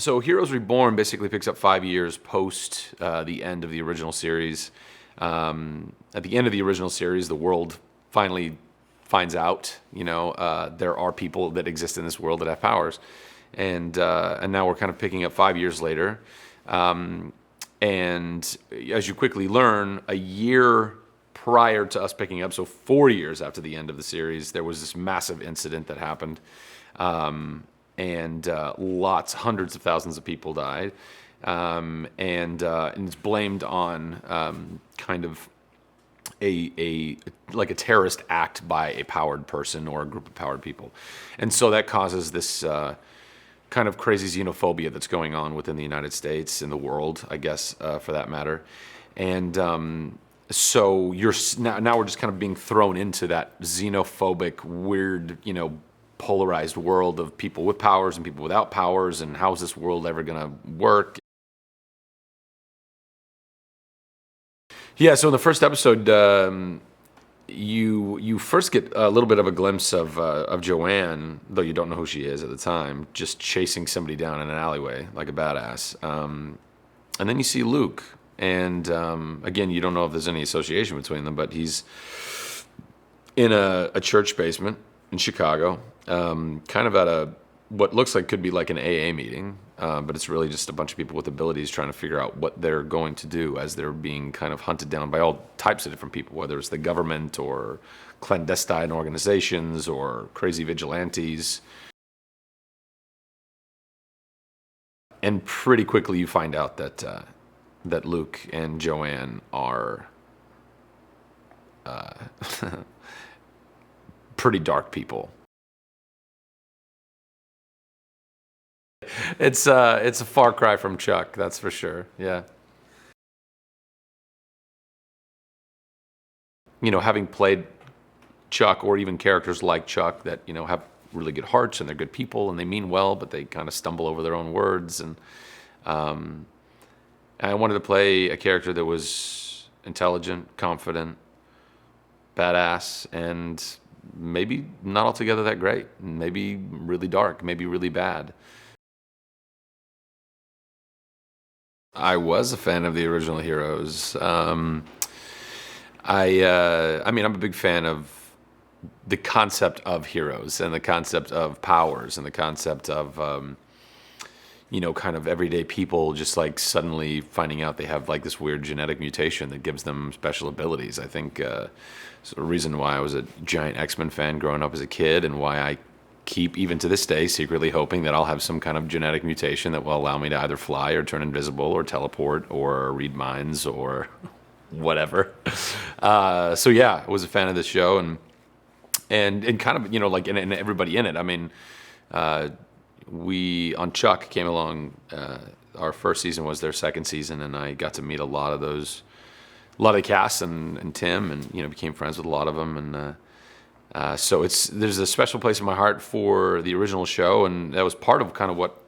So Heroes Reborn basically picks up 5 years post the end of the original series. At the end of the original series, the world finally finds out, there are people that exist in this world that have powers. And now we're kind of picking up 5 years later. And as you quickly learn, a year prior to us picking up, so 4 years after the end of the series, there was this massive incident that happened. And hundreds of thousands of people died. And it's blamed on kind of a terrorist act by a powered person or a group of powered people. And so that causes this kind of crazy xenophobia that's going on within the United States and the world, I guess, for that matter. And so now we're just kind of being thrown into that xenophobic, weird, polarized world of people with powers and people without powers, and how's this world ever going to work? Yeah, so in the first episode, you first get a little bit of a glimpse of Joanne, though you don't know who she is at the time, just chasing somebody down in an alleyway like a badass. And then you see Luke, and again, you don't know if there's any association between them, but he's in a church basement in Chicago, kind of at what looks like could be like an AA meeting, but it's really just a bunch of people with abilities trying to figure out what they're going to do as they're being kind of hunted down by all types of different people, whether it's the government or clandestine organizations or crazy vigilantes. And pretty quickly you find out that Luke and Joanne are pretty dark people. It's a far cry from Chuck, that's for sure. Yeah. Having played Chuck, or even characters like Chuck that have really good hearts and they're good people and they mean well, but they kind of stumble over their own words. And I wanted to play a character that was intelligent, confident, badass, and maybe not altogether that great. Maybe really dark, maybe really bad. I was a fan of the original Heroes. I'm a big fan of the concept of heroes and the concept of powers and the concept of, kind of everyday people just like suddenly finding out they have like this weird genetic mutation that gives them special abilities. I think it's the reason why I was a giant X-Men fan growing up as a kid, and why I keep, even to this day, secretly hoping that I'll have some kind of genetic mutation that will allow me to either fly or turn invisible or teleport or read minds or whatever. So yeah, I was a fan of this show, and kind of, and everybody in it. I mean, we on Chuck came along. Our first season was their second season, and I got to meet a lot of the cast and Tim, and became friends with a lot of them, and so there's a special place in my heart for the original show, and that was part of kind of what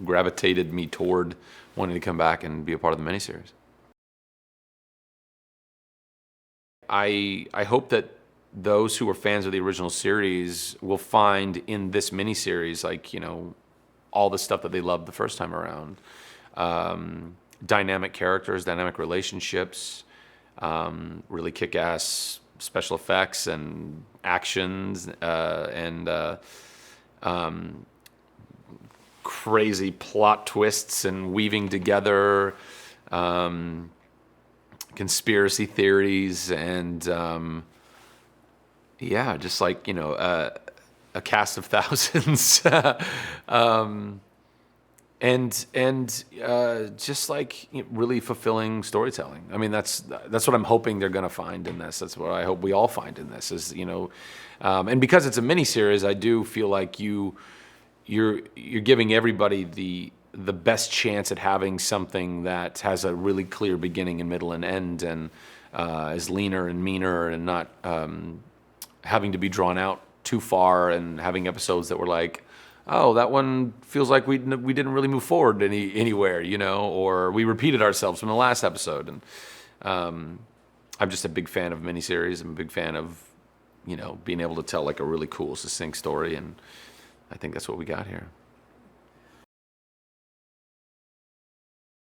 gravitated me toward wanting to come back and be a part of the miniseries. I hope that those who are fans of the original series will find in this miniseries, all the stuff that they loved the first time around. Dynamic characters, dynamic relationships, really kick-ass special effects and actions, and crazy plot twists and weaving together conspiracy theories, and just like a cast of thousands, and just like really fulfilling storytelling. I mean, that's what I'm hoping they're going to find in this. That's what I hope we all find in this. Is and because it's a miniseries, I do feel like you're giving everybody the best chance at having something that has a really clear beginning and middle and end, and is leaner and meaner, and not having to be drawn out too far, and having episodes that were like, oh, that one feels like we didn't really move forward anywhere, or we repeated ourselves from the last episode. And I'm just a big fan of miniseries. I'm a big fan of, being able to tell like a really cool, succinct story, and I think that's what we got here.